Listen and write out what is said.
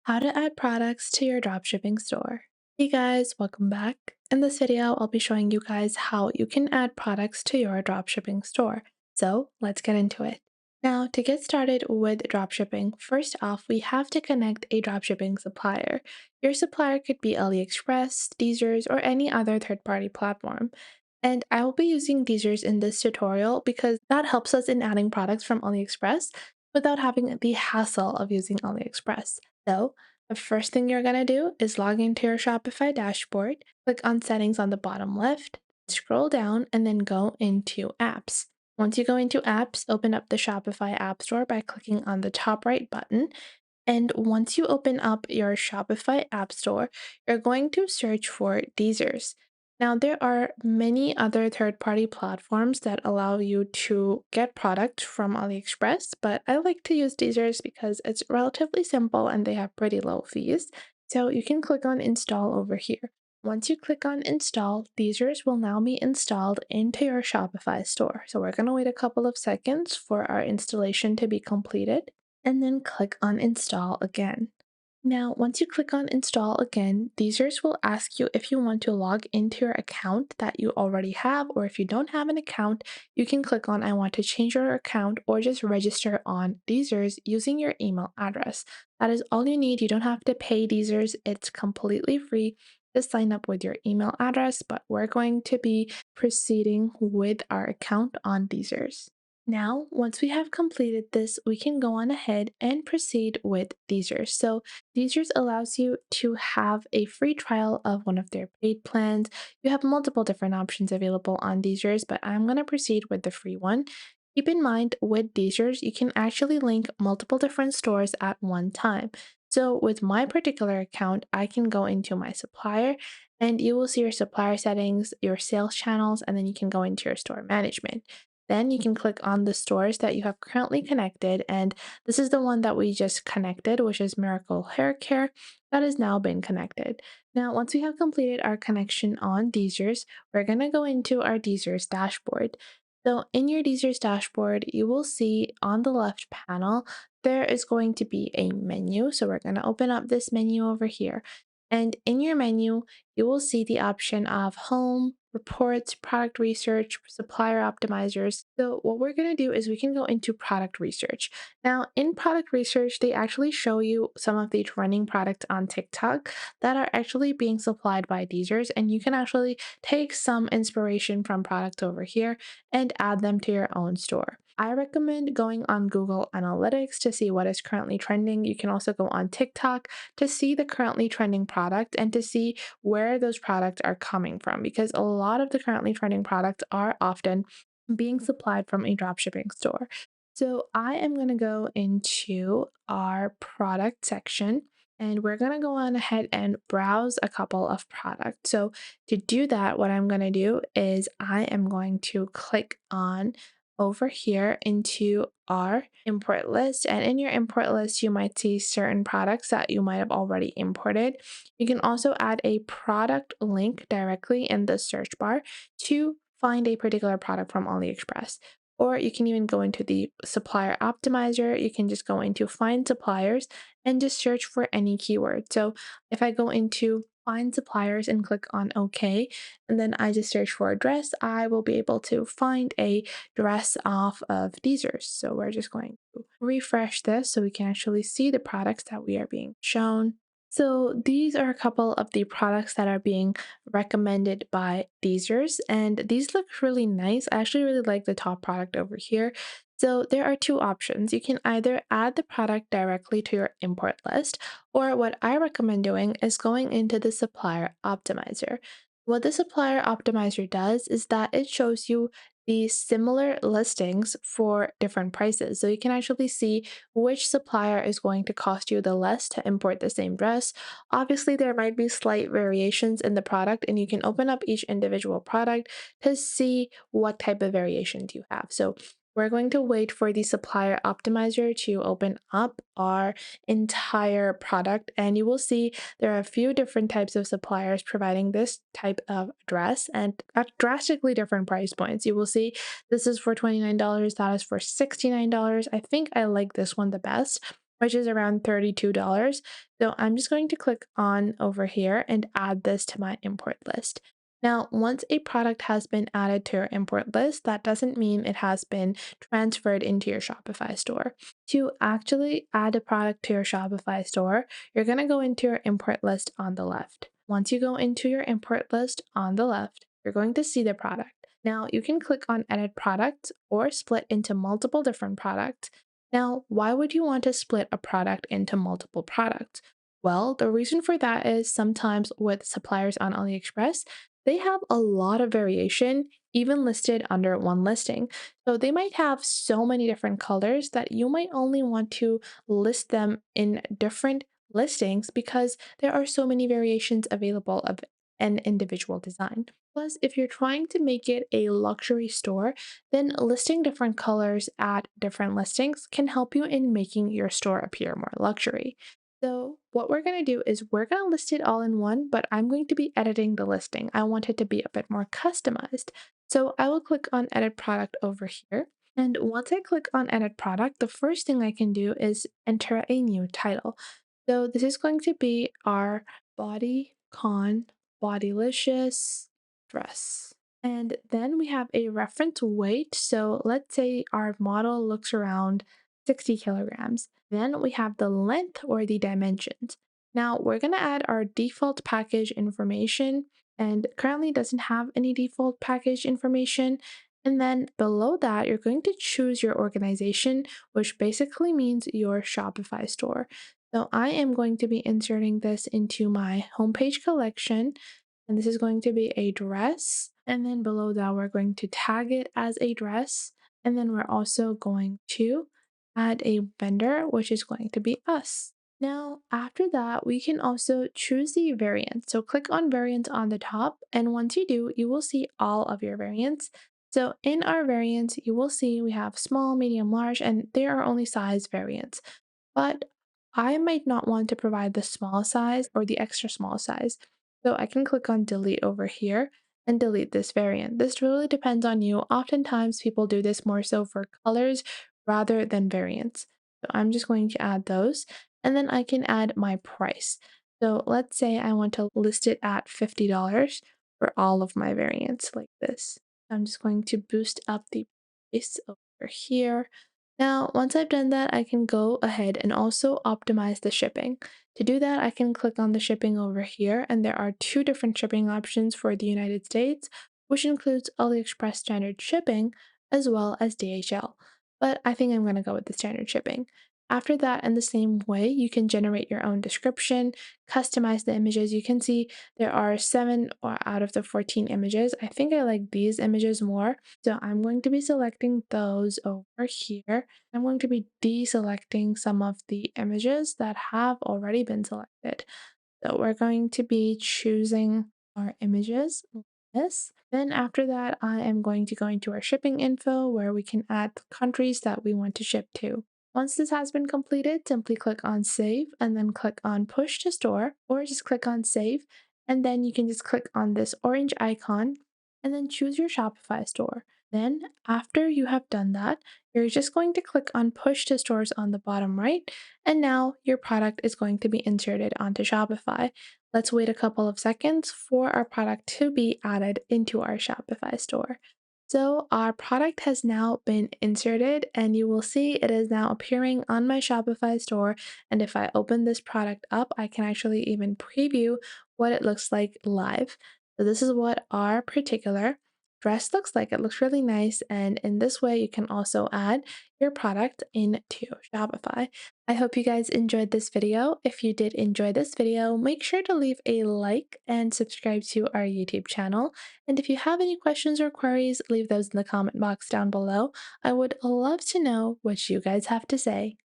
How to add products to your dropshipping store. Hey guys, welcome back. In this video, I'll be showing you guys how you can add products to your dropshipping store. So let's get into it. Now, to get started with dropshipping, first off, we have to connect a dropshipping supplier. Your supplier could be AliExpress, Deezers, or any other third-party platform. And I will be using Deezers in this tutorial because that helps us in adding products from AliExpress without having the hassle of using AliExpress. So, the first thing you're going to do is log into your Shopify dashboard, click on settings on the bottom left, scroll down, and then go into apps. Once you go into apps, open up the Shopify App Store by clicking on the top right button. And once you open up your Shopify App Store, you're going to search for Deezers. Now, there are many other third party platforms that allow you to get products from AliExpress, but I like to use Deezers because it's relatively simple and they have pretty low fees. So you can click on install over here. Once you click on install, Deezers will now be installed into your Shopify store. So we're going to wait a couple of seconds for our installation to be completed and then click on install again. Now, once you click on install again, Deezers will ask you if you want to log into your account that you already have, or if you don't have an account, you can click on I want to change your account or just register on Deezers using your email address. That is all you need. You don't have to pay Deezers. It's completely free to sign up with your email address, but we're going to be proceeding with our account on Deezers. Now, once we have completed this, we can go on ahead and proceed with Deezers. So, Deezers allows you to have a free trial of one of their paid plans. You have multiple different options available on Deezers, but I'm going to proceed with the free one. Keep in mind, with Deezers, you can actually link multiple different stores at one time. So, with my particular account, I can go into my supplier and you will see your supplier settings, your sales channels, and then you can go into your store management. Then you can click on the stores that you have currently connected, and this is the one that we just connected, which is Miracle Hair Care, that has now been connected. Now, once we have completed our connection on Deezers, we're going to go into our Deezers dashboard. So in your Deezers dashboard, you will see on the left panel, there is going to be a menu. So we're going to open up this menu over here. And in your menu, you will see the option of home, reports, product research, supplier optimizers. So what we're going to do is we can go into product research. Now, in product research, they actually show you some of the trending products on TikTok that are actually being supplied by Deezers, and you can actually take some inspiration from products over here and add them to your own store. I recommend going on Google Analytics to see what is currently trending. You can also go on TikTok to see the currently trending product and to see where those products are coming from because a lot of the currently trending products are often being supplied from a dropshipping store. So I am going to go into our product section and we're going to go on ahead and browse a couple of products. So to do that, what I'm going to do is I am going to click on over here into our import list. And in your import list, you might see certain products that you might have already imported. You can also add a product link directly in the search bar to find a particular product from AliExpress. Or you can even go into the supplier optimizer. You can just go into find suppliers and just search for any keyword. So if I go into find suppliers and click on OK, and then I just search for a dress, I will be able to find a dress off of Deezers. So we're just going to refresh this so we can actually see the products that we are being shown. So these are a couple of the products that are being recommended by Deezers, and these look really nice. I actually really like the top product over here. So there are two options. You can either add the product directly to your import list, or what I recommend doing is going into the supplier optimizer. What the supplier optimizer does is that it shows you the similar listings for different prices. So you can actually see which supplier is going to cost you the less to import the same dress. Obviously, there might be slight variations in the product, and you can open up each individual product to see what type of variations you have. So we're going to wait for the supplier optimizer to open up our entire product, and you will see there are a few different types of suppliers providing this type of dress and at drastically different price points. You will see this is for $29, that is for $69. I think I like this one the best. which is around $32. So I'm just going to click on over here and add this to my import list. Now, once a product has been added to your import list, that doesn't mean it has been transferred into your Shopify store. To actually add a product to your Shopify store, you're going to go into your import list on the left. Once you go into your import list on the left, you're going to see the product. Now, you can click on Edit Product or split into multiple different products. Now, why would you want to split a product into multiple products? Well, the reason for that is sometimes with suppliers on AliExpress, they have a lot of variation, even listed under one listing. So they might have so many different colors that you might only want to list them in different listings because there are so many variations available of an individual design. Plus, if you're trying to make it a luxury store, then listing different colors at different listings can help you in making your store appear more luxury. So what we're going to do is we're going to list it all in one, but I'm going to be editing the listing. I want it to be a bit more customized. So I will click on Edit Product over here. And once I click on Edit Product, the first thing I can do is enter a new title. So this is going to be our Bodycon Bodylicious dress. And then we have a reference weight. So let's say our model looks around 60 kilograms. Then we have the length or the dimensions. Now we're going to add our default package information and currently doesn't have any default package information. And then below that, you're going to choose your organization, which basically means your Shopify store. So I am going to be inserting this into my homepage collection, and this is going to be a dress. And then below that, we're going to tag it as a dress. And then we're also going to add a vendor, which is going to be us. Now, after that, we can also choose the variant. So click on variant on the top. And once you do, you will see all of your variants. So in our variants, you will see we have small, medium, large, and there are only size variants. But I might not want to provide the small size or the extra small size. So I can click on delete over here and delete this variant. This really depends on you. Oftentimes people do this more so for colors rather than variants. So I'm just going to add those and then I can add my price. So let's say I want to list it at $50 for all of my variants like this. I'm just going to boost up the price over here. Now, once I've done that, I can go ahead and also optimize the shipping. To do that, I can click on the shipping over here, and there are two different shipping options for the United States, which includes AliExpress standard shipping as well as DHL. But I think I'm going to go with the standard shipping. After that, in the same way, you can generate your own description, customize the images. You can see there are 7 or out of the 14 images. I think I like these images more. So I'm going to be selecting those over here. I'm going to be deselecting some of the images that have already been selected. So we're going to be choosing our images like this. Then after that, I am going to go into our shipping info where we can add the countries that we want to ship to. Once this has been completed, simply click on save and then click on push to store or just click on save. And then you can just click on this orange icon and then choose your Shopify store. Then after you have done that, you're just going to click on push to stores on the bottom right. And now your product is going to be inserted onto Shopify. Let's wait a couple of seconds for our product to be added into our Shopify store. So our product has now been inserted and you will see it is now appearing on my Shopify store. And if I open this product up, I can actually even preview what it looks like live. So this is what our particular dress looks like. It looks really nice. And in this way, you can also add your product into Shopify. I hope you guys enjoyed this video. If you did enjoy this video, make sure to leave a like and subscribe to our YouTube channel. And if you have any questions or queries, leave those in the comment box down below. I would love to know what you guys have to say.